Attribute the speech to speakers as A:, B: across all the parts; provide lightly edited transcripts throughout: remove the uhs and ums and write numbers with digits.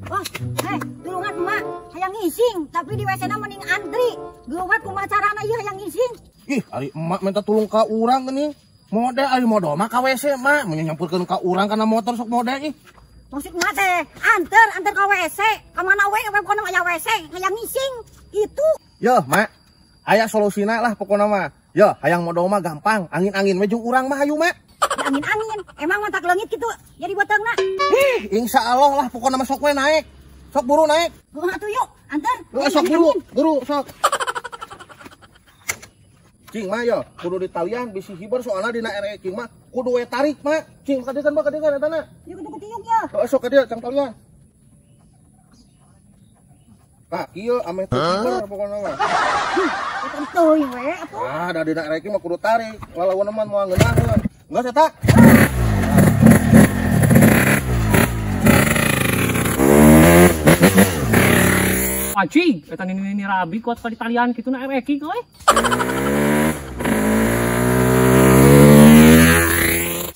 A: Bos, tulungan emak hayang ngising, tapi di WC na mending antri. Geuwat kumaha carana ieu hayang ngising.
B: Ih, ari emak minta tulung ka urang geuning. Mode ari modal mah ka WC mah, mun nyampurkeun ka urang kana motor sok mode ih.
A: Maksud emak teh, anter ka WC. Ka mana we kono aya WC, hayang ngising. Itu.
B: Yo, mak. Aya solusina lah pokona mah. Yo, hayang modal mah gampang. Angin-angin we jeung urang mah hayu, mak.
A: Angin-angin, emang mantak leungit gitu jadi beteungna.
B: Insyaallah lah pokona mah sok we naik. Sok buru naik.
A: Kumaha atuh yuk, anter.
B: Sok buru sok. Cing mah yo, kudu di talian bisi hiber soalna dina ere cing mah kudu we tarik mah. Cing kadekan eta na.
A: Yuk kudu ketiuk ya.
B: Sok ka dieu cang talian. Pak, kieu ame teu hiber pokona mah.
A: Eta teuing we atuh.
B: Ah, da dina ere mah kudu tarik. Lalawan mah moal ngeunaheun. Geus eta.
C: Acing, eta nini rabi kuat ka di talian kitu na ereki koy.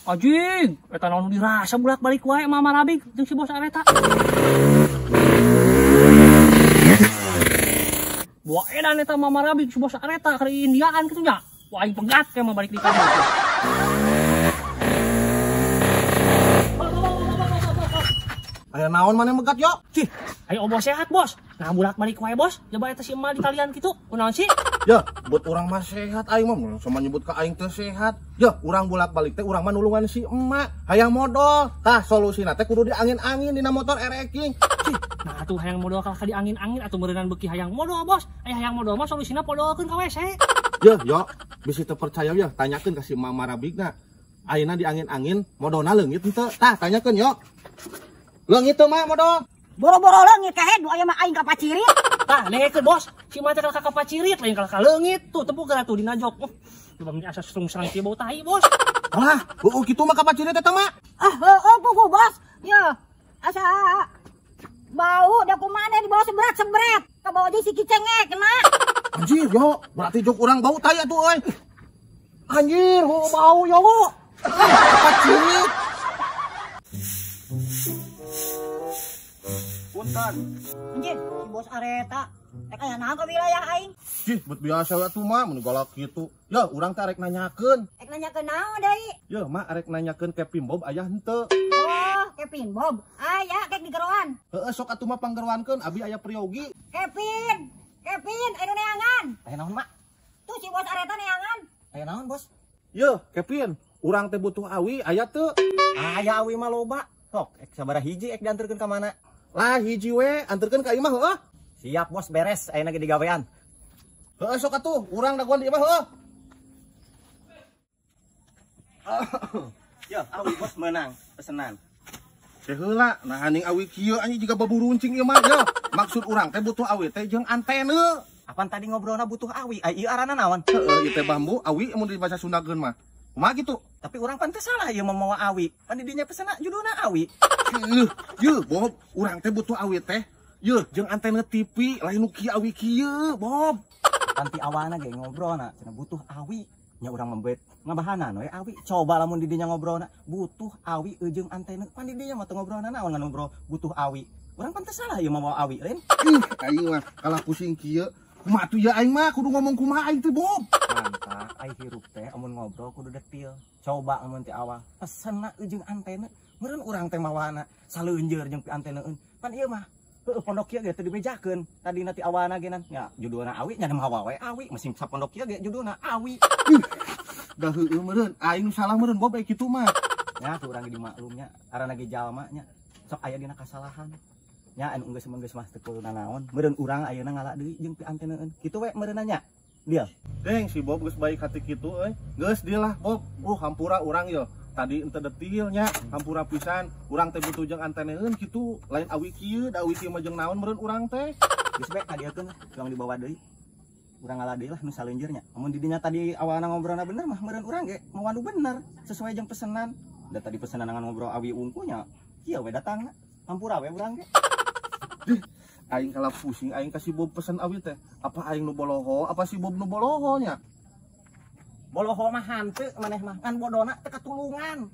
C: Acing, eta naon dirasa bolak-balik wae mama rabi jeung si bos areta. Buah edan eta mama rabi si bos areta kari Indiaan kitu nya. Wah aing pegat ke mah balik di kamar.
B: Aya naon maneh megat yo?
C: Cih, ayo bos sehat bos. Nah bolak-balik wae bos. Coba eta si emak di talian kitu. Kunaon sih?
B: Ya, buat urang mah sehat aing mah sama nyebut ka aing teh sehat. Ya, urang bolak-balik teh urang mah nulungan si emak. Hayang modal. Tah solusina teh kudu di angin-angin dina motor ereking.
C: Cih, nah atuh hayang modal ka di angin-angin atuh meureunana beuki hayang modal bos. Aya hayang modal mah solusina podolkeun ka WC.
B: Ya, yo, bisi teu percaya ya, tanyakeun ka si Mama Rabigna. Ayeuna di angin-angin modalna leungit henteu? Tah tanyakeun yo. Leungit teu mah modal.
A: Boro-boro leungit kahe aya mah aing ka pacirit.
C: Tah nengekeun bos. Si mah teh ka pacirit lain ka leungit. Tuh tepuk atuh dina jok. Coba meni asa serung-serang kieu bau tahi bos.
B: Alah, heueuh kitu mah ka pacirit eta mah.
A: Heueuh puguh bos. Ya, asa bau da kumaha di bawah sebret-sebret. Ka bawah di si kicengek kena.
B: Anjir yo, berarti jok urang bau tai atuh euy. Anjir, bau yo. Pacirit. Punten.
A: Anjir, si bos areta rek aya naon ka wilayah aing?
B: Cih, bet biasa atuh mah mun galak kitu. Ya, urang teh arek nanyakeun.
A: Rek nanyakeun naon deui?
B: Ya, mah arek nanyakeun Kevin Bob aya henteu.
A: Oh, Kevin Bob. Aya kek di geroan.
B: Heeh, sok atuh mah panggeroankeun abi aya Priyogi.
A: Kevin, anu neangan.
C: Aya naon mak?
A: Tuh si bos areta neangan.
C: Aya naon bos?
B: Ye, Kevin, urang teh butuh awi aya teu?
C: Aya awi mah loba. Sok, sabaraha hiji ek dianterkeun ka mana?
B: Lah hiji we, anterkeun ka imah heueuh.
C: Siap bos, beres. Ayeuna ge digawean.
B: Heeh, sok atuh, urang daguan di imah heueuh.
C: Yo, awi bos menang pesenan.
B: Teh heula, nah haning awi kieu anjing jiga baburuncing ieu mah yo. Maksud urang teh butuh awi teh jeung antena.
C: Apaan tadi ngobrolna butuh awi? Ai ieu arana naon?
B: Heeh, ieu teh bambu, awi mun dibaca Sundageun mah. Kumaha gitu?
C: Tapi orang pan teh salah ieu memawa awi. Pan di dinya pesena judulna awi.
B: Ye, Bob, urang teh butuh awi teh. Ye, jeung antena TV lain nu kieu awi kieu, Bob.
C: Panti awana ge ngobrolna cenah butuh awi. Nya urang membet ngabahanan we awi. Coba lamun di dinya ngobrolna butuh awi jeung antena. Pan di dinya mah teu ngobrolna naon ngan ngobrol butuh awi. Urang pan teh salah ieu memawa awi, lain.
B: Aing mah kalah pusing kieu. Kumaha tuh ya aing mah kudu ngomong kumaha aing teh, Bob.
C: Mantap, ai hirup teh amun ngobrol kudu detil. Coba amun ti awal pesenna jeung antena. Meureun urang teh mawana saleunjeur jeung pi antenaeun. Pan ieu mah heueuh pondok kieu ge teu dibejakeun. Tadi ti awana ge nan nya judulna awi nya mawa we awi, mesin sapondok kieu ge judulna awi.
B: Dah heueuh meureun, aing nu salah meureun Bob kitu mah.
C: Nya tuh urang ge dimaklumnya, arana ge jalma nya sok aya dina kasalahan. Nya anu geus mah teu kudu naon. Meureun urang ayeuna ngala deui jeung pi antenaeun. Kitu we meureunna nya. Deal.
B: Deng si Bob geus baik hati kitu euy. Geus deal lah Bob. Hampura urang ye. Tadi ente detilnya, hampura pisan. Urang teh butuh jeung antenaeun kitu. Lain awi kieu, da awi kieu mah jeung naon meureun urang teh.
C: Geus bae kadiekeun tuang dibawa deui. Urang ngala deui lah nu saleunjeur nya. Amun di dinya tadi awalna ngobrolna bener mah meureun urang ge mawanu bener sesuai jeung pesenan. Da tadi pesenan dengan ngobrol awi unkunya. Kieu we datangna. Hampura we urang ge.
B: Aing kalah pusing, aing kasih Bob pesan awi teh. Apa aing nu boloho, apa si Bob nu boloho nya?
C: Boloho mah hanteu maneh mah ngan bodona teu katulungan.